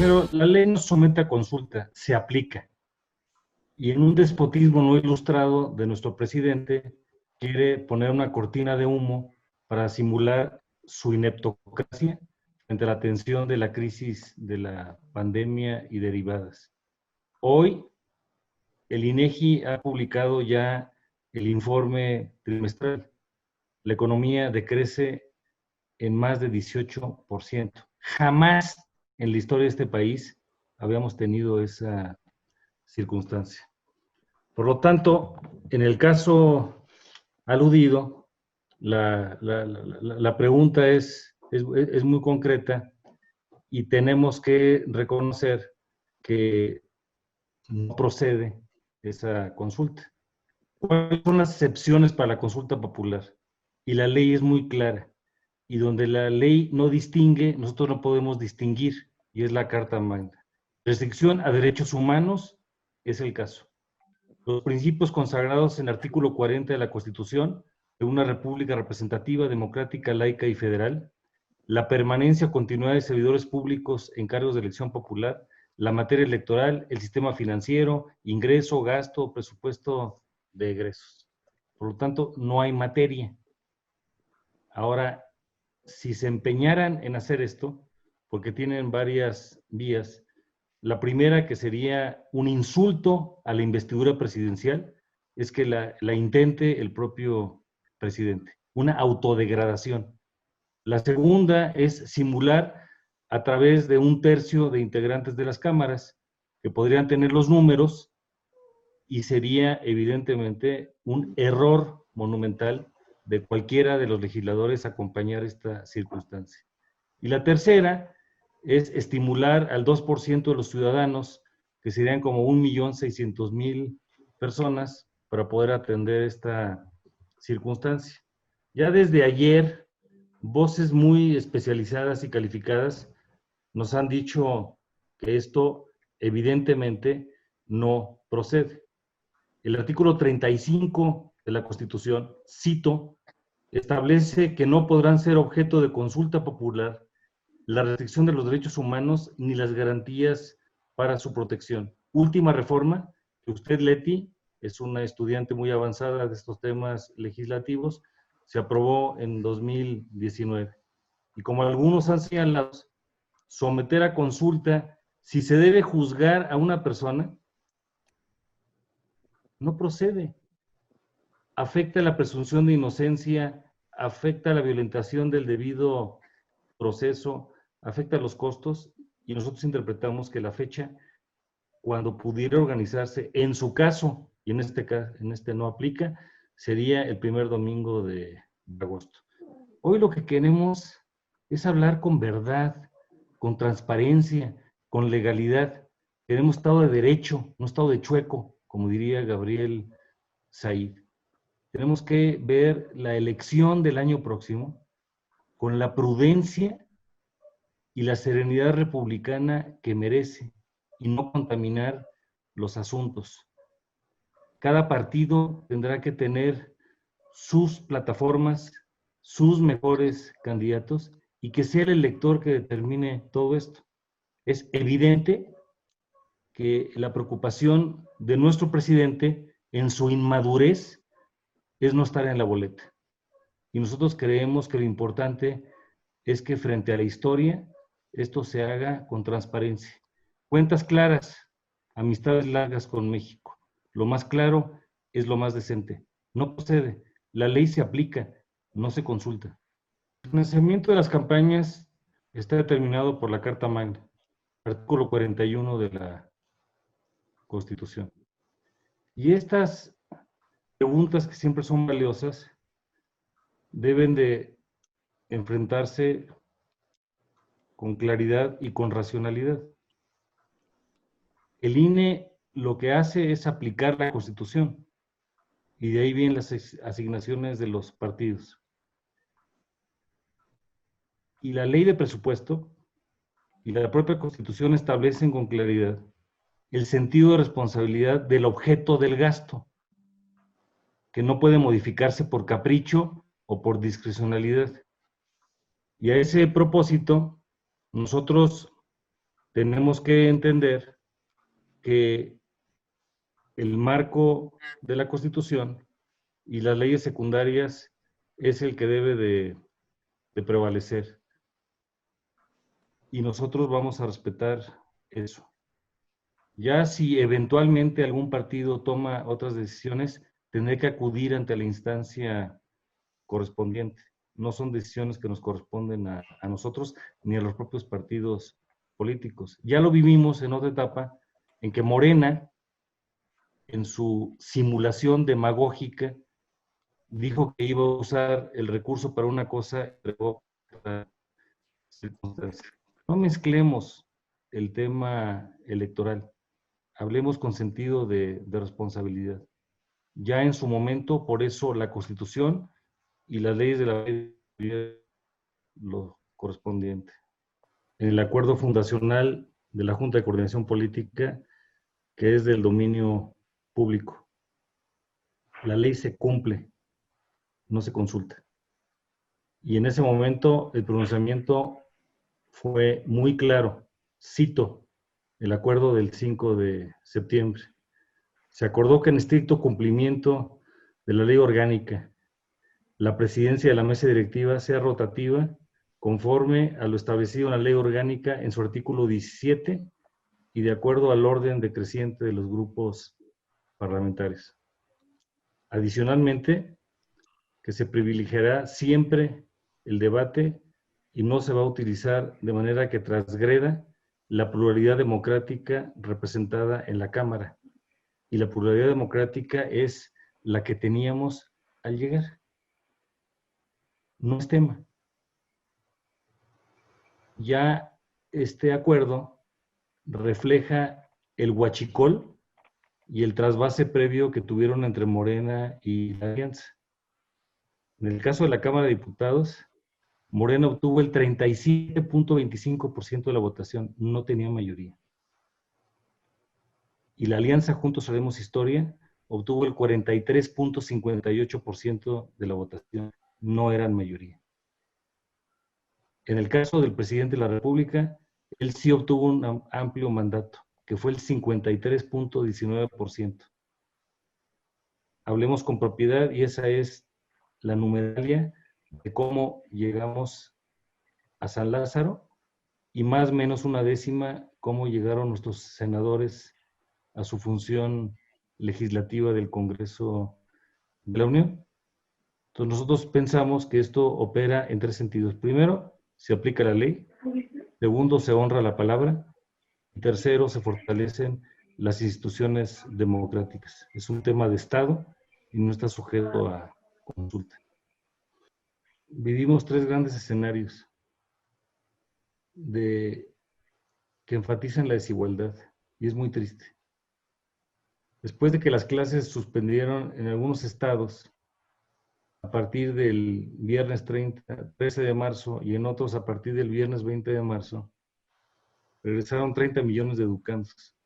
Primero, la ley no somete a consulta, se aplica. Y en un despotismo no ilustrado de nuestro presidente, quiere poner una cortina de humo para simular su ineptocracia frente a la atención de la crisis de la pandemia y derivadas. Hoy, el INEGI ha publicado ya el informe trimestral. La economía decrece en más de 18%. Jamás en la historia de este país habíamos tenido esa circunstancia. Por lo tanto, en el caso aludido, la pregunta es muy concreta y tenemos que reconocer que no procede esa consulta. ¿Cuáles son las excepciones para la consulta popular? Y la ley es muy clara. Y donde la ley no distingue, nosotros no podemos distinguir, y es la Carta Magna. Restricción a derechos humanos es el caso. Los principios consagrados en el artículo 40 de la Constitución de una república representativa, democrática, laica y federal, la permanencia continuada de servidores públicos en cargos de elección popular, la materia electoral, el sistema financiero, ingreso, gasto, presupuesto de egresos. Por lo tanto, no hay materia. Ahora, si se empeñaran en hacer esto, porque tienen varias vías, la primera, que sería un insulto a la investidura presidencial, es que la intente el propio presidente, una autodegradación. La segunda es simular a través de un tercio de integrantes de las cámaras, que podrían tener los números, y sería evidentemente un error monumental de cualquiera de los legisladores acompañar esta circunstancia. Y la tercera es estimular al 2% de los ciudadanos, que serían como 1.600.000 personas, para poder atender esta circunstancia. Ya desde ayer, voces muy especializadas y calificadas nos han dicho que esto evidentemente no procede. El artículo 35 de la Constitución, cito, establece que no podrán ser objeto de consulta popular la restricción de los derechos humanos ni las garantías para su protección. Última reforma, que usted, Leti, es una estudiante muy avanzada de estos temas legislativos, se aprobó en 2019. Y como algunos han señalado, someter a consulta si se debe juzgar a una persona no procede. Afecta la presunción de inocencia, afecta la violentación del debido proceso, afecta los costos, y nosotros interpretamos que la fecha, cuando pudiera organizarse, en su caso, y en este no aplica, sería el primer domingo de agosto. Hoy lo que queremos es hablar con verdad, con transparencia, con legalidad. Queremos Estado de Derecho, no Estado de chueco, como diría Gabriel Said. Tenemos que ver la elección del año próximo con la prudencia y la serenidad republicana que merece, y no contaminar los asuntos. Cada partido tendrá que tener sus plataformas, sus mejores candidatos, y que sea el elector que determine todo esto. Es evidente que la preocupación de nuestro presidente en su inmadurez es no estar en la boleta. Y nosotros creemos que lo importante es que frente a la historia esto se haga con transparencia. Cuentas claras, amistades largas con México. Lo más claro es lo más decente. No procede. La ley se aplica, no se consulta. El financiamiento de las campañas está determinado por la Carta Magna, artículo 41 de la Constitución. Y estas preguntas, que siempre son valiosas, deben de enfrentarse con claridad y con racionalidad. El INE lo que hace es aplicar la Constitución, y de ahí vienen las asignaciones de los partidos. Y la ley de presupuesto y la propia Constitución establecen con claridad el sentido de responsabilidad del objeto del gasto, que no puede modificarse por capricho o por discrecionalidad. Y a ese propósito, nosotros tenemos que entender que el marco de la Constitución y las leyes secundarias es el que debe de prevalecer. Y nosotros vamos a respetar eso. Ya si eventualmente algún partido toma otras decisiones, tendré que acudir ante la instancia correspondiente. No son decisiones que nos corresponden a nosotros ni a los propios partidos políticos. Ya lo vivimos en otra etapa en que Morena, en su simulación demagógica, dijo que iba a usar el recurso para una cosa y luego para circunstancia. No mezclemos el tema electoral, hablemos con sentido de responsabilidad. Ya en su momento, por eso la Constitución y las leyes de la vida lo correspondiente. En el acuerdo fundacional de la Junta de Coordinación Política, que es del dominio público, la ley se cumple, no se consulta. Y en ese momento el pronunciamiento fue muy claro. Cito el acuerdo del 5 de septiembre. Se acordó que en estricto cumplimiento de la ley orgánica, la presidencia de la mesa directiva sea rotativa conforme a lo establecido en la ley orgánica en su artículo 17 y de acuerdo al orden decreciente de los grupos parlamentarios. Adicionalmente, que se privilegiará siempre el debate y no se va a utilizar de manera que transgreda la pluralidad democrática representada en la Cámara. Y la pluralidad democrática es la que teníamos al llegar. No es tema. Ya este acuerdo refleja el huachicol y el trasvase previo que tuvieron entre Morena y la Alianza. En el caso de la Cámara de Diputados, Morena obtuvo el 37.25% de la votación, no tenía mayoría. Y la Alianza Juntos Haremos Historia obtuvo el 43.58% de la votación, no eran mayoría. En el caso del presidente de la República, él sí obtuvo un amplio mandato, que fue el 53.19%. Hablemos con propiedad y esa es la numeralia de cómo llegamos a San Lázaro y más o menos una décima cómo llegaron nuestros senadores a su función legislativa del Congreso de la Unión. Entonces nosotros pensamos que esto opera en tres sentidos. Primero, se aplica la ley. Segundo, se honra la palabra. Y tercero, se fortalecen las instituciones democráticas. Es un tema de Estado y no está sujeto a consulta. Vivimos tres grandes escenarios que enfatizan la desigualdad y es muy triste. Después de que las clases suspendieron en algunos estados a partir del viernes 13 de marzo y en otros a partir del viernes 20 de marzo, regresaron 30 millones de educandos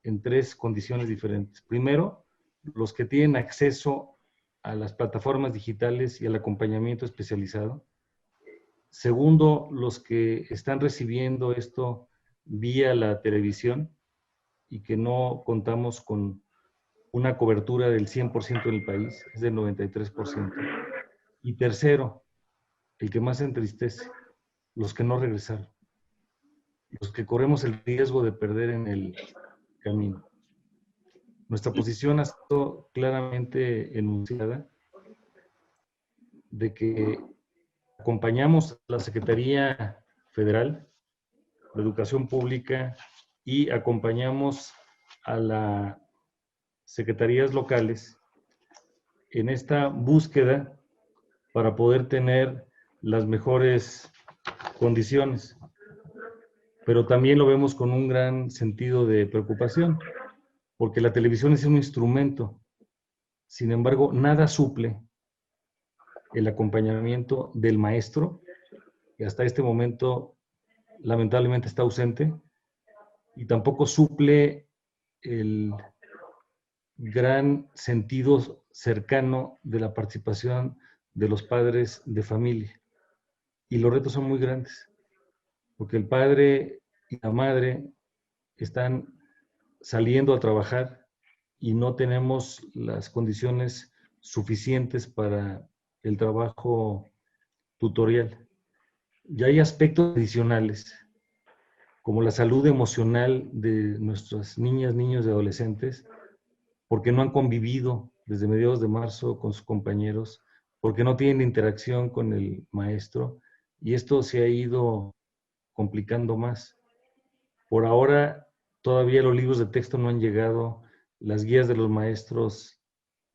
en tres condiciones diferentes. Primero, los que tienen acceso a las plataformas digitales y al acompañamiento especializado. Segundo, los que están recibiendo esto vía la televisión y que no contamos con una cobertura del 100% en el país, es del 93%. Y tercero, el que más entristece, los que no regresaron, los que corremos el riesgo de perder en el camino. Nuestra posición ha sido claramente enunciada de que acompañamos a la Secretaría Federal de Educación Pública y acompañamos a las secretarías locales en esta búsqueda para poder tener las mejores condiciones. Pero también lo vemos con un gran sentido de preocupación, porque la televisión es un instrumento. Sin embargo, nada suple el acompañamiento del maestro, que hasta este momento lamentablemente está ausente, y tampoco suple el gran sentido cercano de la participación de los padres de familia. Y los retos son muy grandes, porque el padre y la madre están saliendo a trabajar y no tenemos las condiciones suficientes para el trabajo tutorial. Ya hay aspectos adicionales, como la salud emocional de nuestras niñas, niños y adolescentes, porque no han convivido desde mediados de marzo con sus compañeros, porque no tienen interacción con el maestro, y esto se ha ido complicando más. Por ahora, todavía los libros de texto no han llegado, las guías de los maestros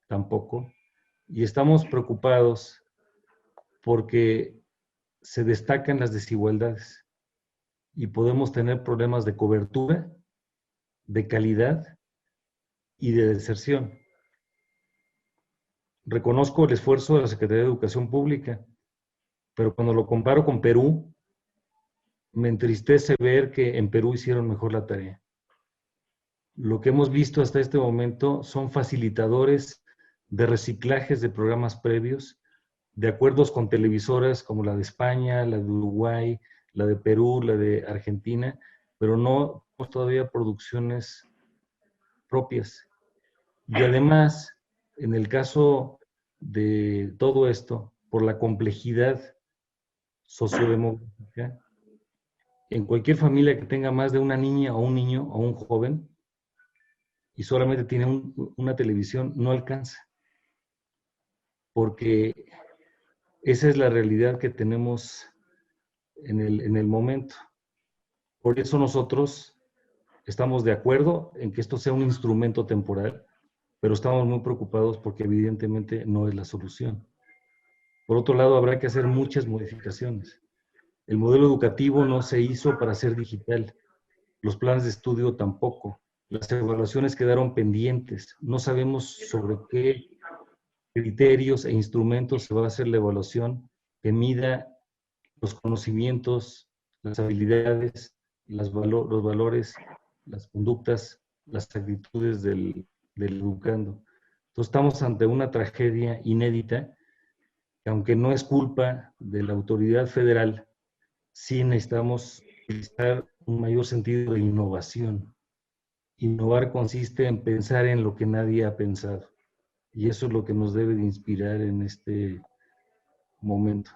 tampoco, y estamos preocupados porque se destacan las desigualdades y podemos tener problemas de cobertura, de calidad y de deserción. Reconozco el esfuerzo de la Secretaría de Educación Pública, pero cuando lo comparo con Perú, me entristece ver que en Perú hicieron mejor la tarea. Lo que hemos visto hasta este momento son facilitadores de reciclajes de programas previos, de acuerdos con televisoras como la de España, la de Uruguay, la de Perú, la de Argentina, pero no todavía producciones propias. Y además, en el caso de todo esto, por la complejidad sociodemográfica, en cualquier familia que tenga más de una niña o un niño o un joven y solamente tiene una televisión, no alcanza, porque esa es la realidad que tenemos en el momento. Por eso nosotros estamos de acuerdo en que esto sea un instrumento temporal, pero estamos muy preocupados porque evidentemente no es la solución. Por otro lado, habrá que hacer muchas modificaciones. El modelo educativo no se hizo para ser digital, los planes de estudio tampoco, las evaluaciones quedaron pendientes, no sabemos sobre qué criterios e instrumentos se va a hacer la evaluación que mida los conocimientos, las habilidades, los valores, las conductas, las actitudes del educando. Entonces estamos ante una tragedia inédita que aunque no es culpa de la autoridad federal, sí necesitamos utilizar un mayor sentido de innovación. Innovar consiste en pensar en lo que nadie ha pensado. Y eso es lo que nos debe de inspirar en este momento.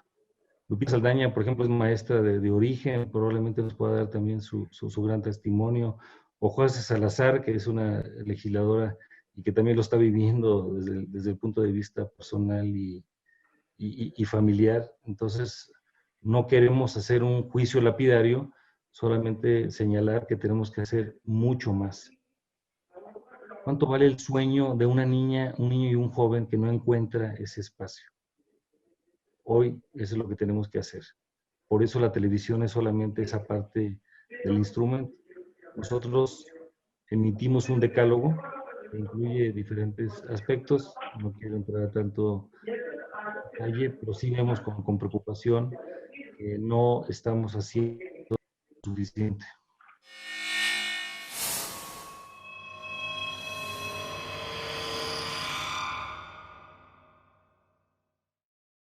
Lupita Saldaña, por ejemplo, es maestra de origen, probablemente nos pueda dar también su gran testimonio. O José Salazar, que es una legisladora y que también lo está viviendo desde el punto de vista personal y familiar. Entonces, no queremos hacer un juicio lapidario, solamente señalar que tenemos que hacer mucho más. ¿Cuánto vale el sueño de una niña, un niño y un joven que no encuentra ese espacio? Hoy eso es lo que tenemos que hacer. Por eso la televisión es solamente esa parte del instrumento. Nosotros emitimos un decálogo que incluye diferentes aspectos. No quiero entrar a tanto detalle, pero sí vemos con preocupación que no estamos haciendo suficiente.